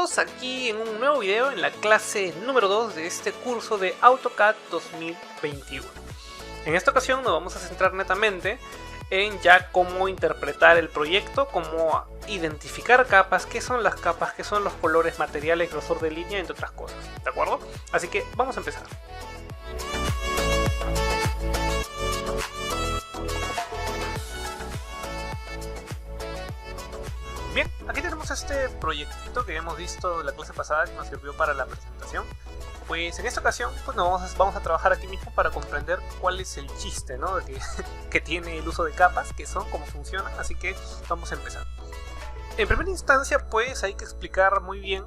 Estamos aquí en un nuevo video en la clase número 2 de este curso de AutoCAD 2021. En esta ocasión nos vamos a centrar netamente en ya cómo interpretar el proyecto, cómo identificar capas, qué son las capas, qué son los colores, materiales, grosor de línea, entre otras cosas, ¿de acuerdo? Así que vamos a empezar. Bien, aquí tenemos este proyectito que hemos visto en la clase pasada que nos sirvió para la presentación. Pues en esta ocasión pues vamos a trabajar aquí mismo para comprender cuál es el chiste, ¿no? que tiene el uso de capas, qué son, cómo funcionan, así que vamos a empezar. En primera instancia pues hay que explicar muy bien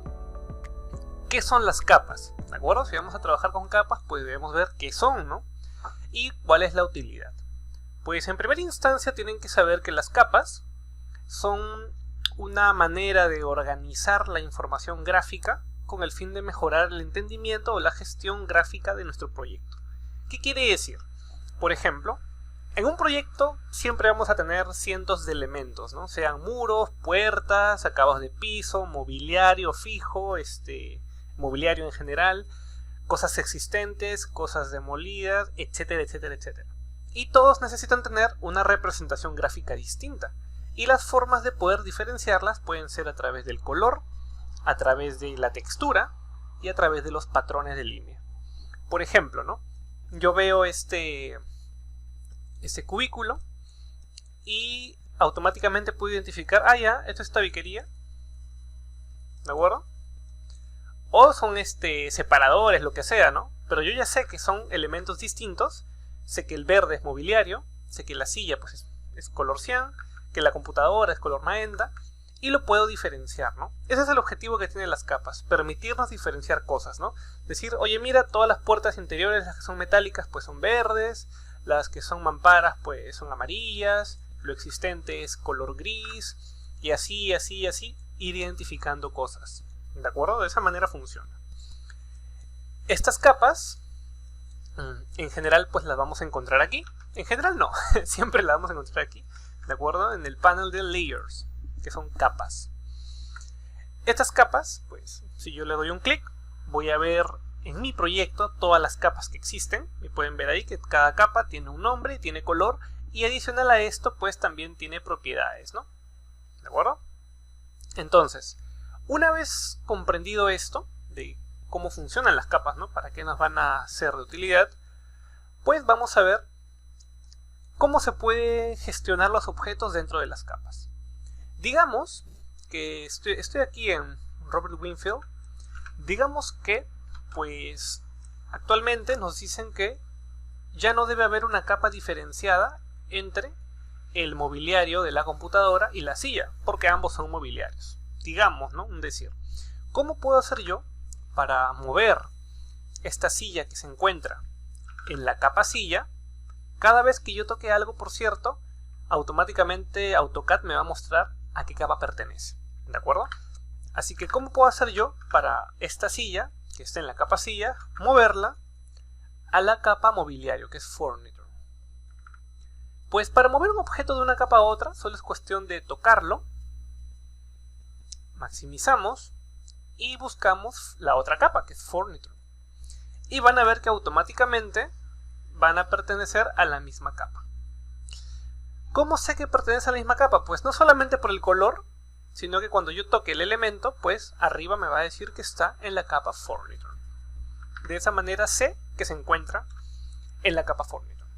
qué son las capas, ¿de acuerdo? Si vamos a trabajar con capas pues debemos ver qué son, ¿no? Y cuál es la utilidad. Pues en primera instancia tienen que saber que las capas son una manera de organizar la información gráfica con el fin de mejorar el entendimiento o la gestión gráfica de nuestro proyecto. ¿Qué quiere decir? Por ejemplo, en un proyecto siempre vamos a tener cientos de elementos, ¿no? Sean muros, puertas, acabados de piso, mobiliario fijo, mobiliario en general, cosas existentes, cosas demolidas, etcétera, etcétera, etcétera. Y todos necesitan tener una representación gráfica distinta. Y las formas de poder diferenciarlas pueden ser a través del color, a través de la textura y a través de los patrones de línea. Por ejemplo, ¿no? Yo veo este cubículo y automáticamente puedo identificar, ya, esto es tabiquería, ¿de acuerdo? O son separadores, lo que sea, ¿no? Pero yo ya sé que son elementos distintos, sé que el verde es mobiliario, sé que la silla pues es color cian, que la computadora es color magenta, y lo puedo diferenciar, ¿no? Ese es el objetivo que tienen las capas, permitirnos diferenciar cosas, ¿no? Decir, oye, mira, todas las puertas interiores, las que son metálicas, pues son verdes, las que son mamparas, pues son amarillas, lo existente es color gris, y así, así, así, ir identificando cosas, ¿de acuerdo? De esa manera funciona. Estas capas, en general, pues las vamos a encontrar aquí. En general no, siempre las vamos a encontrar aquí, ¿de acuerdo? En el panel de Layers, que son capas. Estas capas, pues, si yo le doy un clic, voy a ver en mi proyecto todas las capas que existen. Y pueden ver ahí que cada capa tiene un nombre, tiene color, y adicional a esto, pues también tiene propiedades, ¿no? ¿De acuerdo? Entonces, una vez comprendido esto, de cómo funcionan las capas, ¿no? Para qué nos van a ser de utilidad, pues vamos a ver cómo se puede gestionar los objetos dentro de las capas. Digamos que estoy aquí en Robert Winfield. Digamos que pues actualmente nos dicen que ya no debe haber una capa diferenciada entre el mobiliario de la computadora y la silla, porque ambos son mobiliarios. Digamos, ¿no? Un decir. ¿Cómo puedo hacer yo para mover esta silla que se encuentra en la capa silla? Cada vez que yo toque algo, por cierto, automáticamente AutoCAD me va a mostrar a qué capa pertenece, ¿de acuerdo? Así que, ¿cómo puedo hacer yo para esta silla, que está en la capa silla, moverla a la capa mobiliario, que es Furniture? Pues para mover un objeto de una capa a otra, solo es cuestión de tocarlo, maximizamos y buscamos la otra capa, que es Furniture. Y van a ver que automáticamente van a pertenecer a la misma capa. ¿Cómo sé que pertenece a la misma capa? Pues no solamente por el color, sino que cuando yo toque el elemento, pues arriba me va a decir que está en la capa Furniture. De esa manera sé que se encuentra en la capa Furniture.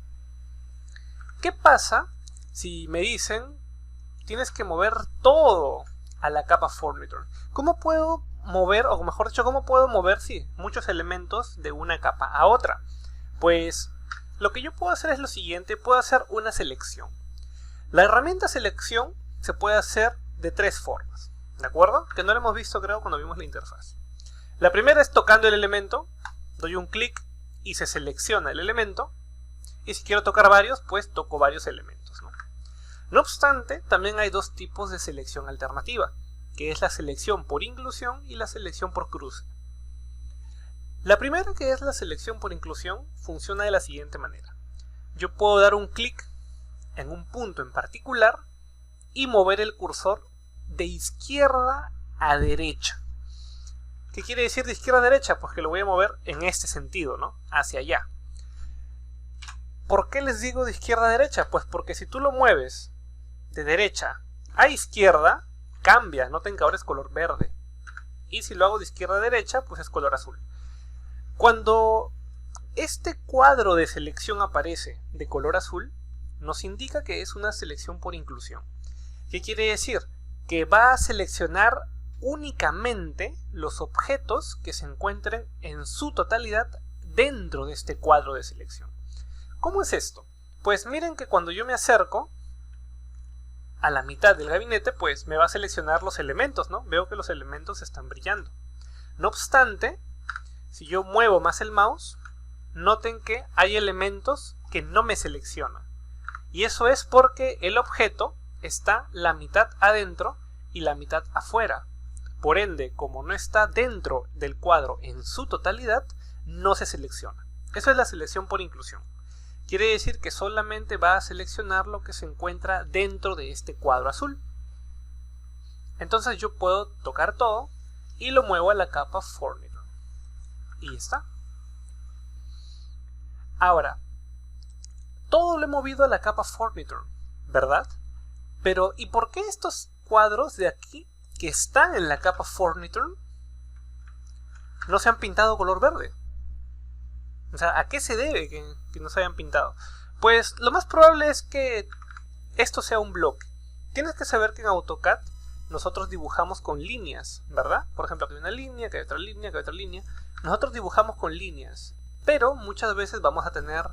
¿Qué pasa si me dicen tienes que mover todo a la capa Furniture? ¿Cómo puedo mover, o mejor dicho, cómo puedo mover muchos elementos de una capa a otra? Pues lo que yo puedo hacer es lo siguiente, puedo hacer una selección. La herramienta selección se puede hacer de tres formas, ¿de acuerdo? Que no lo hemos visto, creo, cuando vimos la interfaz. La primera es tocando el elemento, doy un clic y se selecciona el elemento. Y si quiero tocar varios, pues toco varios elementos, ¿no? No obstante, también hay dos tipos de selección alternativa, que es la selección por inclusión y la selección por cruce. La primera, que es la selección por inclusión, funciona de la siguiente manera. Yo puedo dar un clic en un punto en particular y mover el cursor de izquierda a derecha. ¿Qué quiere decir de izquierda a derecha? Pues que lo voy a mover en este sentido, ¿no? Hacia allá. ¿Por qué les digo de izquierda a derecha? Pues porque si tú lo mueves de derecha a izquierda, cambia, noten que ahora es color verde. Y si lo hago de izquierda a derecha, pues es color azul. Cuando este cuadro de selección aparece de color azul, nos indica que es una selección por inclusión. ¿Qué quiere decir? Que va a seleccionar únicamente los objetos que se encuentren en su totalidad dentro de este cuadro de selección. ¿Cómo es esto? Pues miren que cuando yo me acerco a la mitad del gabinete, pues me va a seleccionar los elementos, ¿no? Veo que los elementos están brillando. No obstante, si yo muevo más el mouse, noten que hay elementos que no me seleccionan. Y eso es porque el objeto está la mitad adentro y la mitad afuera. Por ende, como no está dentro del cuadro en su totalidad, no se selecciona. Eso es la selección por inclusión. Quiere decir que solamente va a seleccionar lo que se encuentra dentro de este cuadro azul. Entonces yo puedo tocar todo y lo muevo a la capa Furniture. Y ya está. Ahora, todo lo he movido a la capa Furniture, ¿verdad? Pero, ¿y por qué estos cuadros de aquí que están en la capa Furniture no se han pintado color verde? O sea, ¿a qué se debe que no se hayan pintado? Pues lo más probable es que esto sea un bloque. Tienes que saber que en AutoCAD nosotros dibujamos con líneas, ¿verdad? Por ejemplo, aquí hay una línea, aquí hay otra línea, aquí hay otra línea. Nosotros dibujamos con líneas, pero muchas veces vamos a tener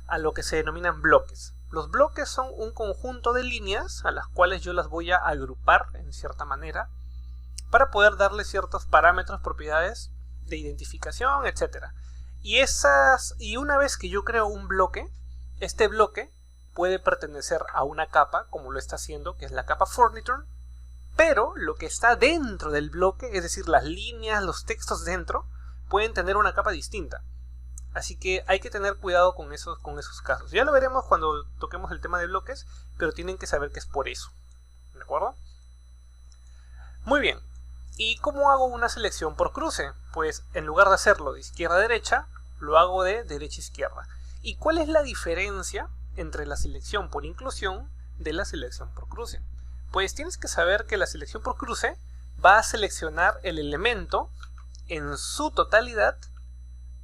a lo que se denominan bloques. Los bloques son un conjunto de líneas a las cuales yo las voy a agrupar en cierta manera para poder darle ciertos parámetros, propiedades de identificación, etc. Y una vez que yo creo un bloque, este bloque puede pertenecer a una capa, como lo está haciendo, que es la capa Furniture, pero lo que está dentro del bloque, es decir, las líneas, los textos dentro, pueden tener una capa distinta. Así que hay que tener cuidado con esos casos. Ya lo veremos cuando toquemos el tema de bloques, pero tienen que saber que es por eso. ¿De acuerdo? Muy bien. ¿Y cómo hago una selección por cruce? Pues en lugar de hacerlo de izquierda a derecha, lo hago de derecha a izquierda. ¿Y cuál es la diferencia entre la selección por inclusión de la selección por cruce? Pues tienes que saber que la selección por cruce va a seleccionar el elemento en su totalidad,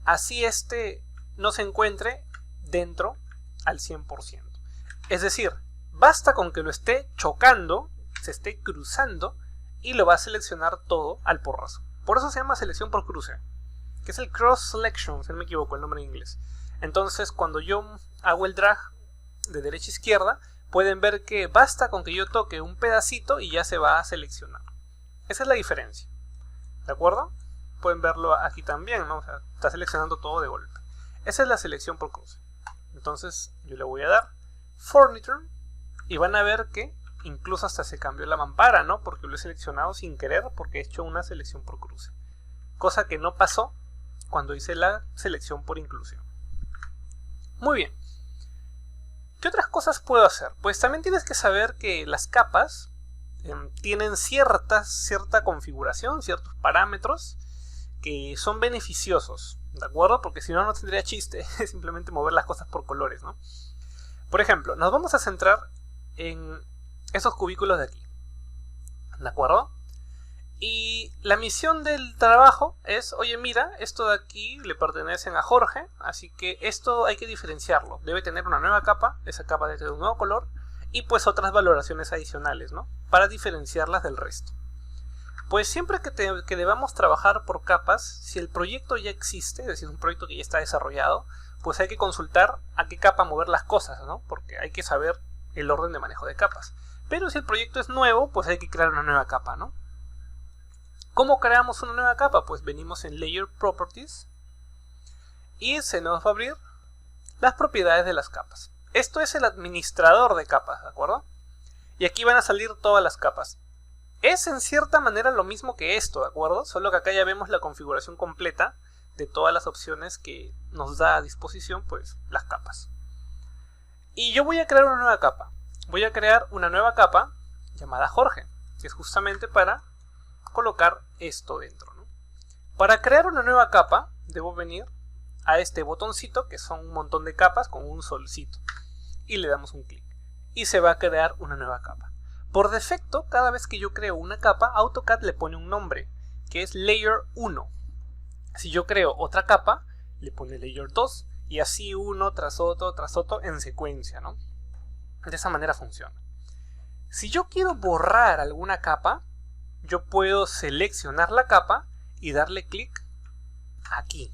así este no se encuentre dentro al 100%. Es decir, basta con que lo esté chocando, se esté cruzando, y lo va a seleccionar todo al porrazo. Por eso se llama selección por cruce, que es el cross selection, si no me equivoco el nombre en inglés. Entonces cuando yo hago el drag de derecha a izquierda, pueden ver que basta con que yo toque un pedacito y ya se va a seleccionar. Esa es la diferencia, ¿de acuerdo? Pueden verlo aquí también, ¿no? O sea, está seleccionando todo de golpe. Esa es la selección por cruce. Entonces yo le voy a dar Furniture y van a ver que incluso hasta se cambió la mampara, ¿no? Porque lo he seleccionado sin querer porque he hecho una selección por cruce. Cosa que no pasó cuando hice la selección por inclusión. Muy bien. ¿Qué otras cosas puedo hacer? Pues también tienes que saber que las capas tienen cierta configuración, ciertos parámetros que son beneficiosos, ¿de acuerdo? Porque si no, no tendría chiste simplemente mover las cosas por colores, ¿no? Por ejemplo, nos vamos a centrar en esos cubículos de aquí, ¿de acuerdo? Y la misión del trabajo es, oye mira, esto de aquí le pertenecen a Jorge, así que esto hay que diferenciarlo. Debe tener una nueva capa, esa capa debe tener un nuevo color y pues otras valoraciones adicionales, ¿no? Para diferenciarlas del resto. Pues siempre que debamos trabajar por capas, si el proyecto ya existe, es decir, un proyecto que ya está desarrollado, pues hay que consultar a qué capa mover las cosas, ¿no? Porque hay que saber el orden de manejo de capas. Pero si el proyecto es nuevo, pues hay que crear una nueva capa, ¿no? ¿Cómo creamos una nueva capa? Pues venimos en Layer Properties y se nos va a abrir las propiedades de las capas. Esto es el administrador de capas, ¿de acuerdo? Y aquí van a salir todas las capas. Es en cierta manera lo mismo que esto, ¿de acuerdo? Solo que acá ya vemos la configuración completa de todas las opciones que nos da a disposición, pues, las capas. Y yo voy a crear una nueva capa. Voy a crear una nueva capa llamada Jorge, que es justamente para colocar esto dentro, ¿no? Para crear una nueva capa, debo venir a este botoncito, que son un montón de capas con un solcito. Y le damos un clic. Y se va a crear una nueva capa. Por defecto, cada vez que yo creo una capa, AutoCAD le pone un nombre, que es Layer 1. Si yo creo otra capa, le pone Layer 2. Y así uno tras otro en secuencia, ¿no? De esa manera funciona. Si yo quiero borrar alguna capa, yo puedo seleccionar la capa y darle clic aquí.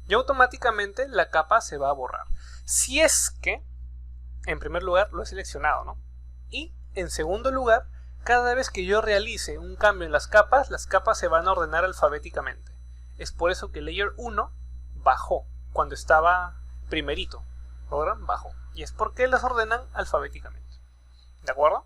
Y automáticamente la capa se va a borrar. Si es que, en primer lugar, lo he seleccionado, ¿no? Y en segundo lugar, cada vez que yo realice un cambio en las capas se van a ordenar alfabéticamente. Es por eso que Layer 1 bajó cuando estaba primerito. ¿Logran? Bajó. Y es porque las ordenan alfabéticamente. ¿De acuerdo?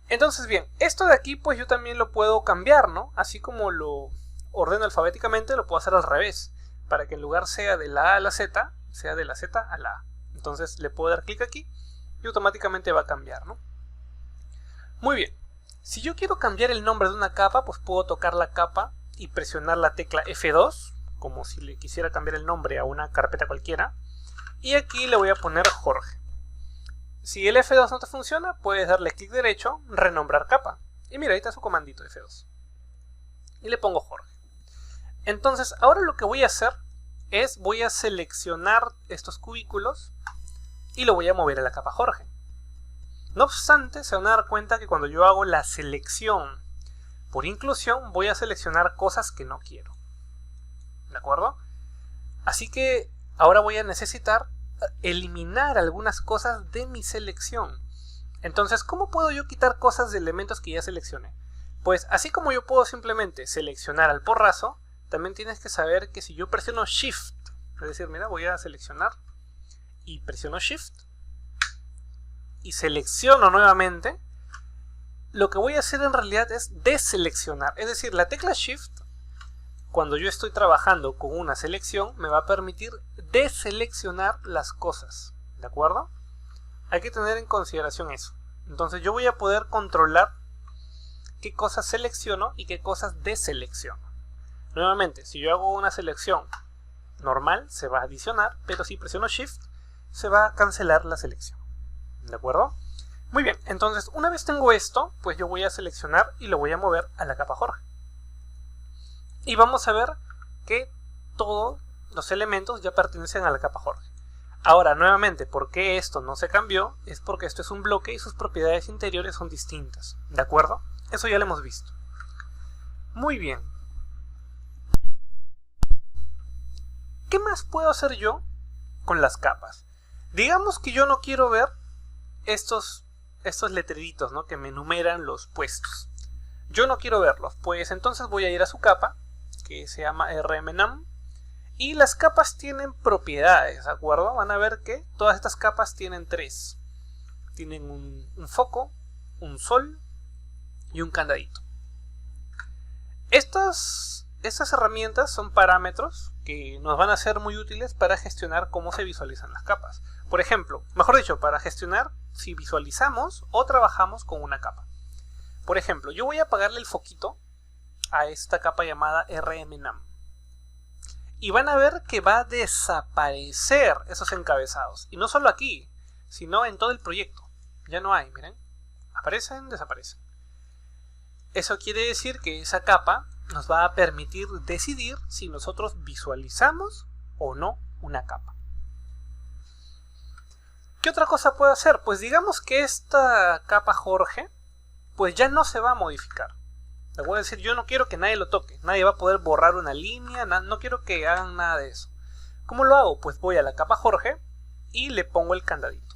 Entonces, bien, esto de aquí pues yo también lo puedo cambiar, ¿no? Así como lo ordeno alfabéticamente, lo puedo hacer al revés. Para que en lugar sea de la A a la Z, sea de la Z a la A. Entonces le puedo dar clic aquí y automáticamente va a cambiar, ¿no? Muy bien. Si yo quiero cambiar el nombre de una capa, pues puedo tocar la capa y presionar la tecla F2, como si le quisiera cambiar el nombre a una carpeta cualquiera. Y aquí le voy a poner Jorge. Si el F2 no te funciona, puedes darle clic derecho, renombrar capa. Y mira, ahí está su comandito F2. Y le pongo Jorge. Entonces, ahora lo que voy a hacer es, voy a seleccionar estos cubículos y lo voy a mover a la capa Jorge. No obstante, se van a dar cuenta que cuando yo hago la selección por inclusión, voy a seleccionar cosas que no quiero. ¿De acuerdo? Así que ahora voy a necesitar eliminar algunas cosas de mi selección. Entonces, ¿cómo puedo yo quitar cosas de elementos que ya seleccioné? Pues así como yo puedo simplemente seleccionar al porrazo, también tienes que saber que si yo presiono Shift, es decir, mira, voy a seleccionar y presiono Shift y selecciono nuevamente, lo que voy a hacer en realidad es deseleccionar. Es decir, la tecla Shift, cuando yo estoy trabajando con una selección, me va a permitir deseleccionar las cosas. ¿De acuerdo? Hay que tener en consideración eso. Entonces yo voy a poder controlar qué cosas selecciono y qué cosas deselecciono. Nuevamente, si yo hago una selección normal, se va a adicionar, pero si presiono Shift, se va a cancelar la selección. ¿De acuerdo? Muy bien, entonces una vez tengo esto, pues yo voy a seleccionar y lo voy a mover a la capa Jorge. Y vamos a ver que todos los elementos ya pertenecen a la capa Jorge. Ahora, nuevamente, ¿por qué esto no se cambió? Es porque esto es un bloque y sus propiedades interiores son distintas. ¿De acuerdo? Eso ya lo hemos visto. Muy bien. ¿Qué más puedo hacer yo con las capas? Digamos que yo no quiero ver estos letreritos, ¿no?, que me enumeran los puestos. Yo no quiero verlos, pues entonces voy a ir a su capa, que se llama RMNum, y las capas tienen propiedades, ¿de acuerdo? Van a ver que todas estas capas tienen tres. Tienen un foco, un sol y un candadito. Estas herramientas son parámetros que nos van a ser muy útiles para gestionar cómo se visualizan las capas. Por ejemplo, mejor dicho, para gestionar si visualizamos o trabajamos con una capa. Por ejemplo, yo voy a apagarle el foquito a esta capa llamada RMNum. Y van a ver que va a desaparecer esos encabezados. Y no solo aquí, sino en todo el proyecto. Ya no hay, miren. Aparecen, desaparecen. Eso quiere decir que esa capa nos va a permitir decidir si nosotros visualizamos o no una capa. ¿Qué otra cosa puedo hacer? Pues digamos que esta capa Jorge, pues ya no se va a modificar. Le voy a decir, yo no quiero que nadie lo toque. Nadie va a poder borrar una línea, no quiero que hagan nada de eso. ¿Cómo lo hago? Pues voy a la capa Jorge y le pongo el candadito.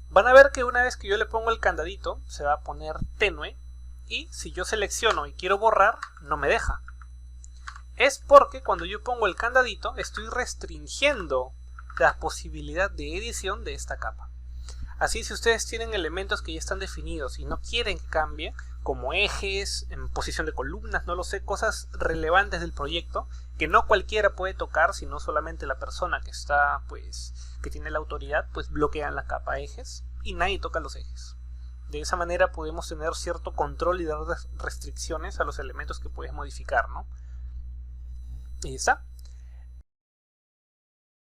Van a ver que una vez que yo le pongo el candadito, se va a poner tenue. Y si yo selecciono y quiero borrar, no me deja. Es porque cuando yo pongo el candadito, estoy restringiendo la posibilidad de edición de esta capa. Así, si ustedes tienen elementos que ya están definidos y no quieren que cambie, como ejes, en posición de columnas, no lo sé, cosas relevantes del proyecto, que no cualquiera puede tocar, sino solamente la persona que está, pues, que tiene la autoridad, pues bloquean la capa ejes y nadie toca los ejes. De esa manera podemos tener cierto control y dar restricciones a los elementos que puedes modificar, ¿no? Y está.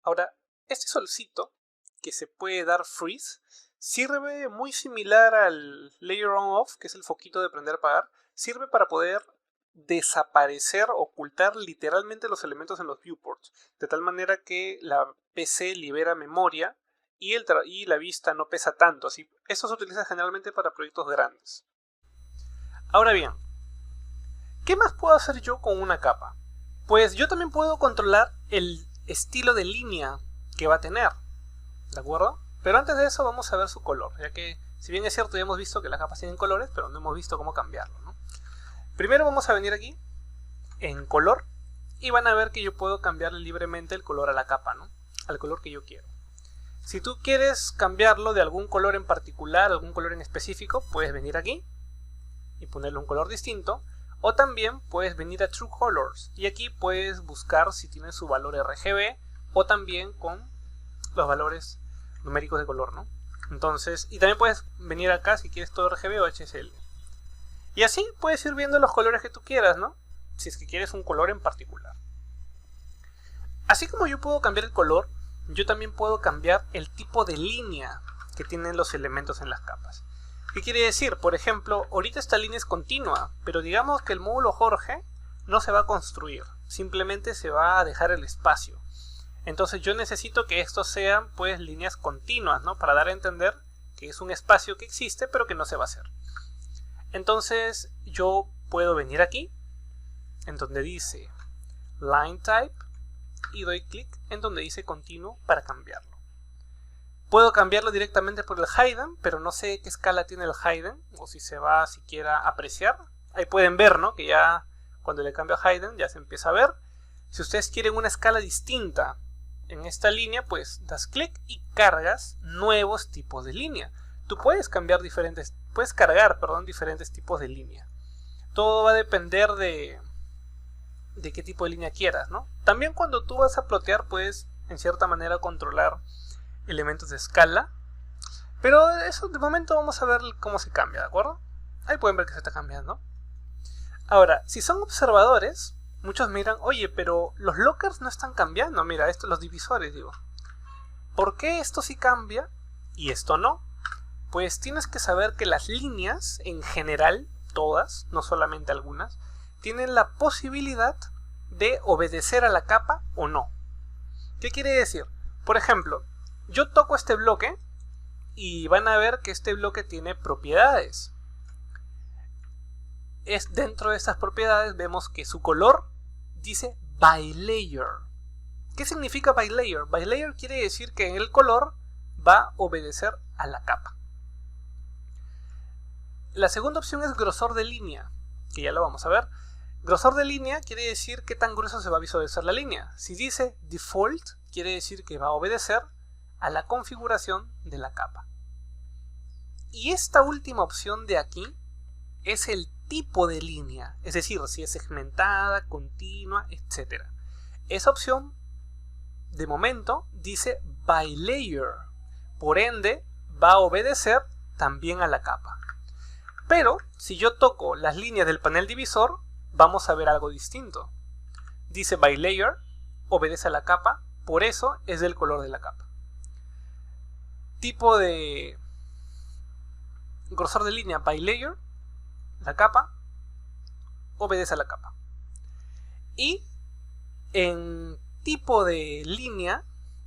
Ahora, este solcito que se puede dar freeze sirve muy similar al layer on off, que es el foquito de prender apagar. Sirve para poder desaparecer, ocultar literalmente los elementos en los viewports, de tal manera que la PC libera memoria y la vista no pesa tanto. Así, esto se utiliza generalmente para proyectos grandes. Ahora bien, ¿qué más puedo hacer yo con una capa? Pues yo también puedo controlar el estilo de línea que va a tener, ¿de acuerdo? Pero antes de eso vamos a ver su color, ya que si bien es cierto ya hemos visto que las capas tienen colores, pero no hemos visto cómo cambiarlo, ¿no? Primero vamos a venir aquí en color y van a ver que yo puedo cambiarle libremente el color a la capa, ¿no? Al color que yo quiero. Si tú quieres cambiarlo de algún color en particular, algún color en específico, puedes venir aquí y ponerle un color distinto. O también puedes venir a True Colors y aquí puedes buscar si tiene su valor RGB o también con los valores numéricos de color, ¿no? Entonces, y también puedes venir acá si quieres todo RGB o HSL. Y así puedes ir viendo los colores que tú quieras, ¿no? Si es que quieres un color en particular. Así como yo puedo cambiar el color, yo también puedo cambiar el tipo de línea que tienen los elementos en las capas. ¿Qué quiere decir? Por ejemplo, ahorita esta línea es continua, pero digamos que el módulo Jorge no se va a construir, simplemente se va a dejar el espacio. Entonces yo necesito que estos sean pues líneas continuas, ¿no? Para dar a entender que es un espacio que existe pero que no se va a hacer. Entonces yo puedo venir aquí, en donde dice Line Type, y doy clic en donde dice continuo para cambiarlo. Puedo cambiarlo directamente por el Hidden, pero no sé qué escala tiene el Hidden, o si se va siquiera a apreciar. Ahí pueden ver, ¿no? Que ya cuando le cambio a Hidden ya se empieza a ver. Si ustedes quieren una escala distinta en esta línea, pues das clic y cargas nuevos tipos de línea. Tú puedes cambiar puedes cargar diferentes tipos de línea. Todo va a depender de qué tipo de línea quieras, ¿no? También cuando tú vas a plotear puedes en cierta manera controlar elementos de escala, pero eso de momento vamos a ver cómo se cambia, ¿de acuerdo? Ahí pueden ver que se está cambiando. Ahora, si son observadores, muchos miran, oye, pero los lockers no están cambiando, mira, los divisores, digo. ¿Por qué esto sí cambia y esto no? Pues tienes que saber que las líneas, en general, todas, no solamente algunas, tienen la posibilidad de obedecer a la capa o no. ¿Qué quiere decir? Por ejemplo, yo toco este bloque y van a ver que este bloque tiene propiedades. Dentro de estas propiedades vemos que su color dice by layer. ¿Qué significa by layer? By layer quiere decir que el color va a obedecer a la capa. La segunda opción es grosor de línea, que ya lo vamos a ver. Grosor de línea quiere decir qué tan grueso se va a visualizar la línea. Si dice default, quiere decir que va a obedecer a la configuración de la capa. Y esta última opción de aquí es el tipo de línea, es decir, si es segmentada, continua, etc. Esa opción, de momento, dice by layer. Por ende, va a obedecer también a la capa. Pero, si yo toco las líneas del panel divisor, vamos a ver algo distinto. Dice by layer, obedece a la capa, por eso es del color de la capa. Tipo de grosor de línea by layer, la capa, obedece a la capa. Y en tipo de línea,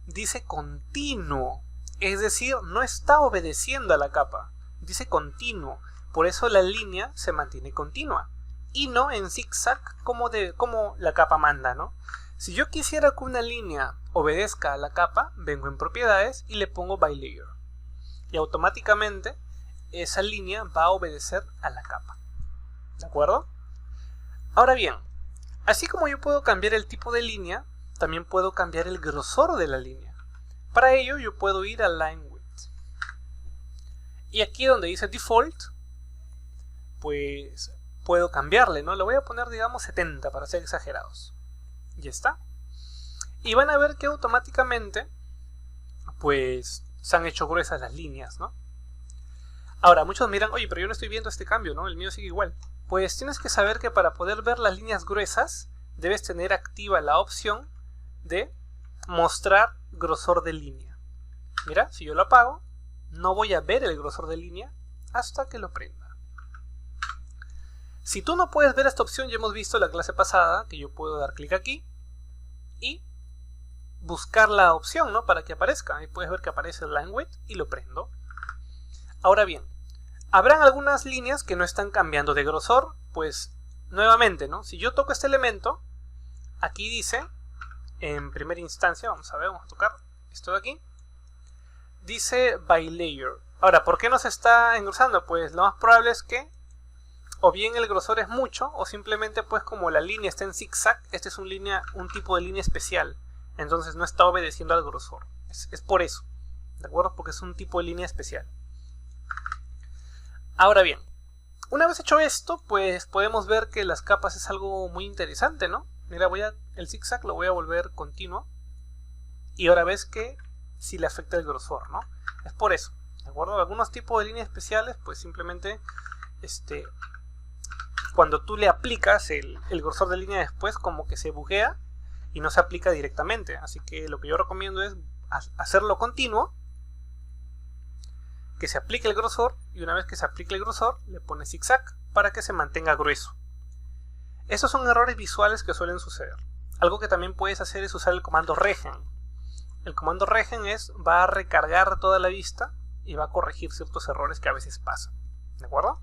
dice continuo, es decir, no está obedeciendo a la capa, dice continuo, por eso la línea se mantiene continua. Y no en zigzag como la capa manda, ¿no? Si yo quisiera que una línea obedezca a la capa, vengo en propiedades y le pongo by layer. Y automáticamente esa línea va a obedecer a la capa. ¿De acuerdo? Ahora bien, así como yo puedo cambiar el tipo de línea, también puedo cambiar el grosor de la línea. Para ello yo puedo ir a Line Width. Y aquí donde dice Default, pues puedo cambiarle, ¿no? Le voy a poner, digamos, 70 para ser exagerados. Ya está. Y van a ver que automáticamente, pues, se han hecho gruesas las líneas, ¿no? Ahora, muchos miran, oye, pero yo no estoy viendo este cambio, ¿no? El mío sigue igual. Pues tienes que saber que para poder ver las líneas gruesas, debes tener activa la opción de mostrar grosor de línea. Mira, si yo lo apago, no voy a ver el grosor de línea hasta que lo prenda. Si tú no puedes ver esta opción, ya hemos visto en la clase pasada que yo puedo dar clic aquí y buscar la opción, ¿no?, para que aparezca. Ahí puedes ver que aparece el line width y lo prendo. Ahora bien, habrán algunas líneas que no están cambiando de grosor, pues nuevamente, ¿no?, si yo toco este elemento, aquí dice, en primera instancia, vamos a ver, vamos a tocar esto de aquí, dice by layer. Ahora, ¿por qué no se está engrosando? Pues lo más probable es que o bien el grosor es mucho, o simplemente pues como la línea está en zigzag, este es un tipo de línea especial. Entonces no está obedeciendo al grosor. Es por eso, ¿de acuerdo? Porque es un tipo de línea especial. Ahora bien, una vez hecho esto, pues podemos ver que las capas es algo muy interesante, ¿no? Mira, el zigzag lo voy a volver continuo. Y ahora ves que sí le afecta el grosor, ¿no? Es por eso, ¿de acuerdo? Algunos tipos de líneas especiales, pues simplemente cuando tú le aplicas el grosor de línea después, como que se buguea y no se aplica directamente. Así que lo que yo recomiendo es hacerlo continuo, que se aplique el grosor, y una vez que se aplique el grosor le pones zigzag para que se mantenga grueso. Estos son errores visuales que suelen suceder. Algo que también puedes hacer es usar el comando regen. El comando regen va a recargar toda la vista y va a corregir ciertos errores que a veces pasan, ¿de acuerdo?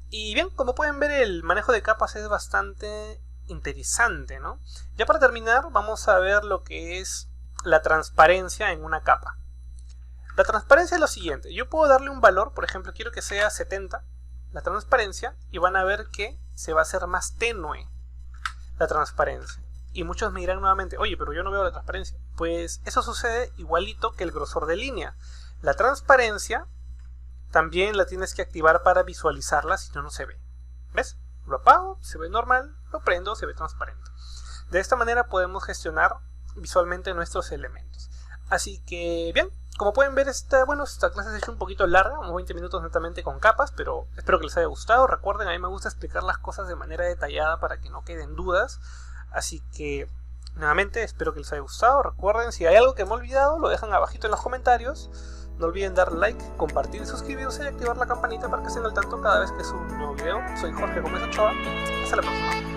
Y bien, como pueden ver, el manejo de capas es bastante interesante, ¿no? Ya para terminar, vamos a ver lo que es la transparencia en una capa. La transparencia es lo siguiente: yo puedo darle un valor, por ejemplo, quiero que sea 70 la transparencia, y van a ver que se va a hacer más tenue la transparencia. Y muchos me dirán nuevamente, oye, pero yo no veo la transparencia. Pues eso sucede igualito que el grosor de línea. La transparencia también la tienes que activar para visualizarla, si no, no se ve. ¿Ves? Lo apago, se ve normal, lo prendo, se ve transparente. De esta manera podemos gestionar visualmente nuestros elementos. Así que bien, como pueden ver, esta clase se ha hecho un poquito larga, unos 20 minutos netamente con capas, pero espero que les haya gustado. Recuerden, a mí me gusta explicar las cosas de manera detallada para que no queden dudas. Así que, nuevamente, espero que les haya gustado. Recuerden, si hay algo que me he olvidado, lo dejan abajito en los comentarios. No olviden dar like, compartir, suscribirse y activar la campanita para que estén al tanto cada vez que subo un nuevo video. Soy Jorge Gómez Ochoa. Hasta la próxima.